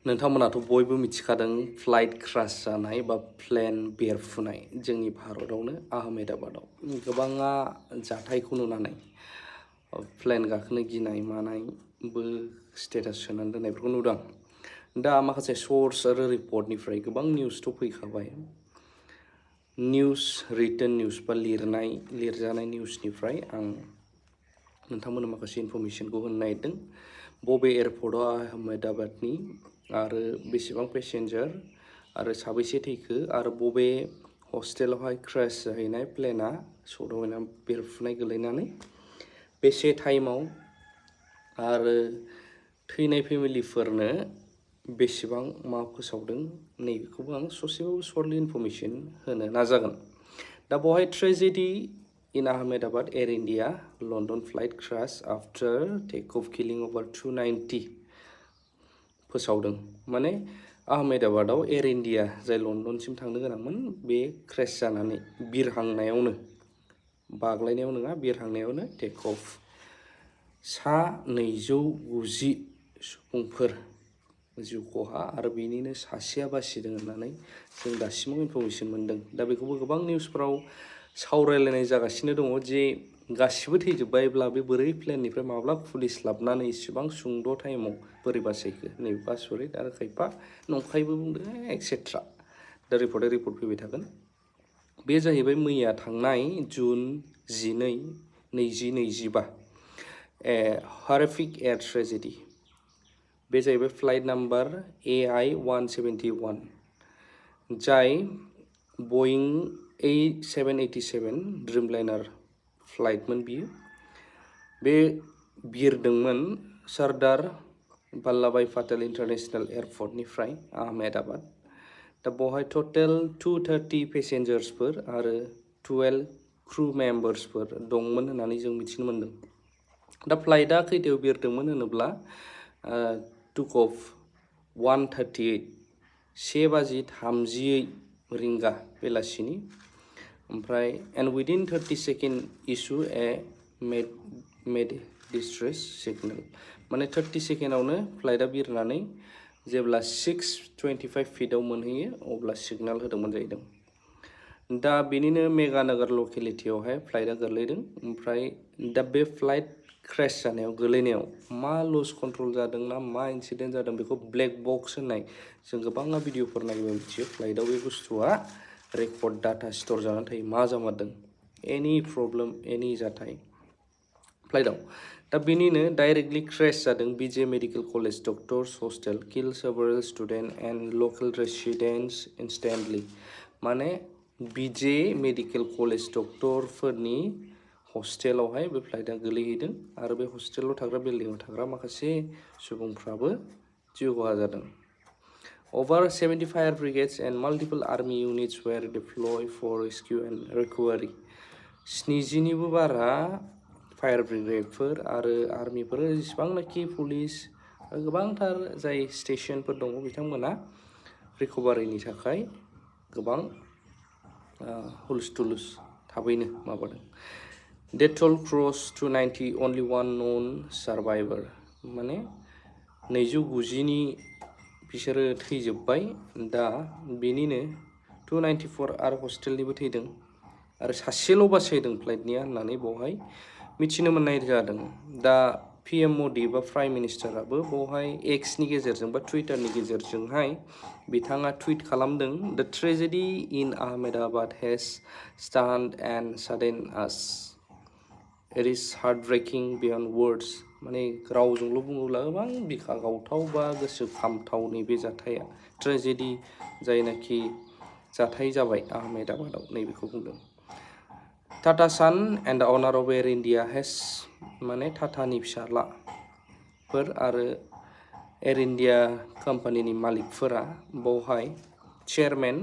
नोंथांमोनाथ' बयबो मिथिखादों flight crush जानाय बा प्लेन बेरफुनाय जोंनि भारतावनो आहमेदाबादाव गोबाङा जाथायखौ नुनानै प्लेन गाखोनो गिनाय मानायबो स्टेटास सोनानै दोननायफोरखौ नुदों। दा माखासे सोर्स आरो रिपर्टनिफ्राय गोबां निउसथ' फैखाबाय। निउस रिटन निउस बा लिरजानाय निउसनिफ्राय आं नोंथांमोननो माखासे इनफरमेशनखौ होनो नागिरदों। बबे एयारपर्टआव आहमेदाबादनि आरो बेसेबां पेसेन्जार आरो साबैसे थैखो आरो बबे हस्टेलावहाय क्रास जाहैनाय प्लेना सौदावहैना बेरफुनाय गोलैनानै बेसे टाइमाव आरो थैनाय फेमिलिफोरनो बेसेबां मा फोसावदों नैबेखौबो आं ससेबाबो सर्टलि इनफरमेशन होनो नाजागोन। दा बेवहाय tragedy in Ahmedabad, Air India, London flight crash after takeoff killing over 290 फोसावदों। माने आहमेदाबादाव एयार इन्डिया जाय लन्डनसिम थांनो गोनांमोन बे क्रेश जानानै बिरहांनायावनो बाग्लायनायाव नङा बिरहांनायावनो टेक अफ 290 सुबुंफोर जिउ खहा आरो बेनिनो सासेया बासिदों होननानै जों दासिमाव इनफरमेशन मोनदों। दा बेखौबो गोबां निउसफोराव सावरायलायनाय जागासिनो दङ जे गासिबो थैजोब्बायब्ला बे बोरै प्लेननिफ्राय माब्ला पुलिस लाबनानै इसिबां सुंद' टाइमाव बोरै बासायखो नैबेखौ आसरित आरो खायफा नंखायबो बुंदों एक्सेट्रा। दा रिपर्ट फैबाय थागोन। बे जाहैबाय मैया थांनाय जुन 12, 2025 हॉरिफिक एयार ट्रेजेडी। बे जाहैबाय फ्लाइट नाम्बार AI 171 जाय Boeing 787 ड्रीमलाइनार फ्लाइटमोन बियो। बे बिरदोंमोन सरदार वल्लभभाई पटेल इंटरनेशनल एयारपोर्टनिफ्राय आहमेदाबाद। दा बेवहाय टोटेल 230 पेसेन्जार्सफोर आरो 12 क्रू मेम्बार्सफोर दंमोन होननानै जों मिथिनो मोन्दों। दा फ्लाइटआ खैथायाव बिरदोंमोन होनोब्ला टुक अफ 1:38 1:30 रिंगा बेलासिनि ओमफ्राय एन्ड विदिन 30 सेकेन्ड इशू ए मेड डिस्ट्रेस सिगनेल। माने 30 सेकेन्डआवनो फ्लाइटआ बिरनानै जेब्ला 6:25 फिटआव मोनहैयो अब्ला सिगनेल होदोंमोन जाहैदों। दा बेनिनो मेगानगर लकेलिटियावहाय फ्लाइटआ गोलैदों। ओमफ्राय दा बे फ्लाइट क्रेश जानायाव गोलैनायाव मा लस कन्ट्रल जादों ना मा इन्सिडेन्ट जादों बेखौ ब्लेक बक्स होननाय जों गोबाङा भिडिअफोर नायोबा मिथियो। फ्लाइटआव बे बुस्थुआ रेकर्ड डाटा स्टोर जानानै थायो मा जामारदों एनि प्रब्लेम एनि जाथाय फ्लाइटआव। दा बेनिनो डाइरेक्टलि क्रेश जादों BJ medical college doctors hostel किल सेभारेल स्टुडेन्ट एन्ड लकेल रेसिडेन्ट्स इन्स्टेन्टलि। माने BJ मेडिकल कलेज डक्टरफोरनि हस्टेलावहाय बे फ्लाइटआ गोलैहैदों आरो बे हस्टेलाव थाग्रा बिल्डिंआव थाग्रा माखासे सुबुंफ्राबो जिउ खहा जादों। Over 70 fire brigades and multiple army units were deployed for rescue and recovery. 70निबो बारा फायार ब्रिगेडफोर आरो आर्मिफोर जेसेबांनाखि पुलिस गोबांथार जाय स्टेशनफोर दङ बिथांमोना रिकभारिनि थाखाय गोबां हुलस थुलुस थाबैनो माबादों। Death toll cross 290 only one known survivor। माने 290नि बिसोरो थैजोब्बाय। दा बेनिनो 294 आरो हस्टेलनिबो थैदों आरो सासेल' बासायदों फ्लाइटनिया होननानै बेवहाय मिथिनो मोननाय जादों। दा PM मदि बा प्राइम मिनिस्टाराबो बेवहाय एक्सनि गेजेरजों बा टुइटारनि गेजेरजोंहाय बिथाङा टुइट खालामदों the tragedy in Ahmedabad has stunned and saddened us it is heartbreaking beyond words. माने रावजोंल' बुङोब्ला गोबां बिखा गावथाव बा गोसोखांथाव नैबे जाथाया ट्रेजेडी जायनाखि जाथाय जाबाय आहमेदाबादाव नैबेखौ बुंदों। Tata Sons and the owner of Air India has माने टाटानि फिसालाफोर आरो एयार इन्डिया कम्पानिनि मालिकफोरा बेवहाय chairman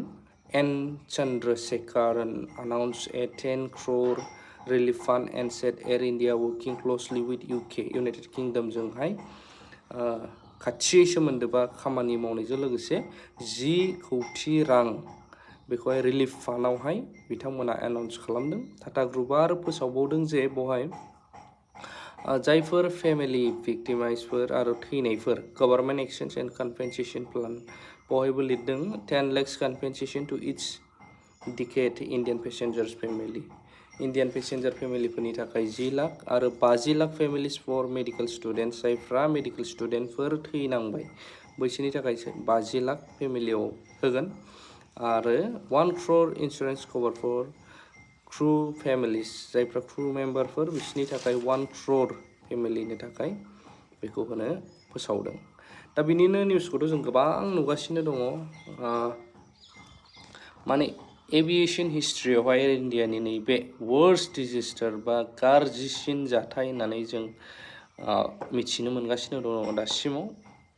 N Chandrasekaran announce a 10 crore relief fund and said Air India working closely with UK United किंगडमजोंहाय खाथियै सोमोन्दो बा खामानि मावनायजों लोगोसे 10 कोटि रां बेखौहाय रिलिफ फान्डआवहाय बिथांमोना एनाउन्स खालामदों। टाटा ग्रुपआ आरो फोसावबावदों जे बेवहाय जायफोर फेमिलि भिक्टिमाइजफोर आरो थैनायफोर government exchange and compensation plan बेवहायबो लिरदों 10 lakhs कम्पेनसेसन टु इच डिकेट Indian passengers family Indian passenger फेमिलिफोरनि थाखाय 10 लाख आरो 50 lakh families for medical students जायफ्रा मेडिकेल स्टुडेन्टफोर थैनांबाय बैसोरनि थाखाय 50 लाख फेमिलियाव होगोन आरो 1 crore insurance cover for crew families जायफ्रा क्रू मेम्बारफोर बिसोरनि थाखाय 1 crore फेमिलिनि थाखाय बेखौ होनो फोसावदों दा बिनिनो निउसखौथ' जों गोबां नुगासिनो दङ माने एभिएशन हिस्ट्रियावहाय एयार इन्डियानि नैबे वर्स्ट डिजेस्टार बा गाज्रिसिन जाथाय होननानै जों मिथिनो मोनगासिनो दङ दासिमाव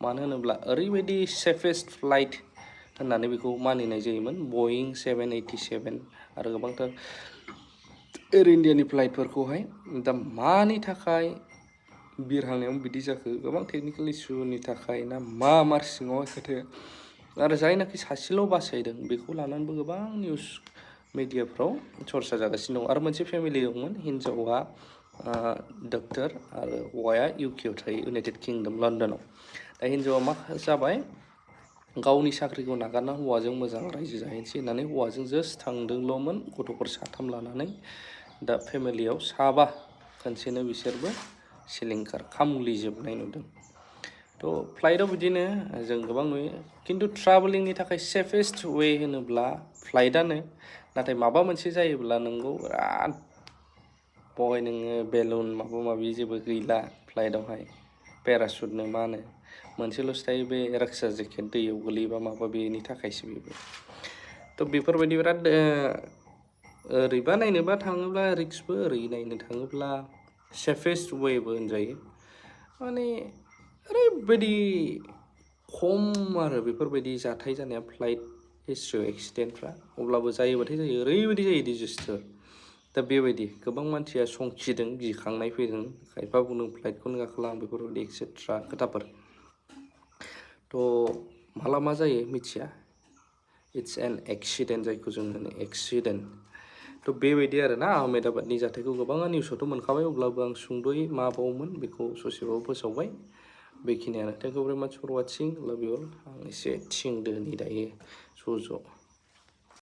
मानो होनोब्ला ओरैबायदि सेफेस्ट फ्लाइट होननानै बेखौ मानिनाय जायोमोन बइं 787 आरो गोबांथार एयार इन्डियानि फ्लाइटफोरखौहाय दा मानि थाखाय बिरहांनायाव बिदि जाखो गोबां टेकनिकेल इसुनि थाखाय ना मा मार सिङाव खोथाया आरो जायनाखि सासेल' बासायदों बेखौ लानानैबो गोबां निउस मिडियाफ्राव चर्चा जागासिनो दं आरो मोनसे फेमिलि दंमोन हिन्जावा डक्टर आरो हौवाया इउकेआव थायो इउनाइटेड किंडम लन्डनाव दा हिन्जावा मा जाबाय गावनि साख्रिखौ नागारना हौवाजों मोजां रायजो जाहैनोसै होननानै हौवाजों जास्ट थांदोंल'मोन गथ'फोर 3 लानानै दा फेमिलियाव 7 खनसेनो बिसोरबो सिलिंखार खामग्लिजोबनाय नुदों थ' फ्लाइटआव बिदिनो जों गोबां नुयो खिन्थु ट्राभेलिंनि थाखाय सेफेस्ट वे होनोब्ला फ्लाइटआनो नाथाय माबा मोनसे जायोब्ला नोंगौ बिराद बहाय नोङो बेलुन माबा माबि जेबो गैला फ्लाइटआवहाय पेराशुटनो मा होनो मोनसेल'सो थायो बे रक्षा जेकेट दैयाव गोलैबा माबा बेनि थाखायसो बेबो थ' बेफोरबायदि बिराद ओरैबा नायनोबा थाङोब्ला रिक्सबो ओरै नायनो थाङोब्ला सेफेस्ट वेबो होनजायो माने ओरैबायदि खम आरो बेफोरबायदि जाथाय जानाया फ्लाइट हिस्ट्रियाव एक्सिडेन्टफ्रा अब्लाबो जायोबाथाय जायो ओरैबायदि जायो डिजेस्टार दा बेबायदि गोबां मानसिया संखिदों गिखांनाय फैदों खायफा बुंदों फ्लाइटखौनो गाखोला आं बेफोरबायदि एक्सेट्रा खोथाफोर थ' माला मा जायो मिथिया इट्स एन एक्सिडेन्ट जायखौ जों होनो एक्सिडेन्ट थ' बेबायदि आरो ना आहमेदाबादनि जाथायखौ गोबाङा निउसावथ' मोनखाबाय अब्लाबो आं सुंद'यै मा बावोमोन बेखौ ससेबाबो फोसावबाय बेखिनियानो थेंक इउ भेरि माच फर वाचिं लाभ इउ अल आं एसे थिंदोनि दायो ज' ज'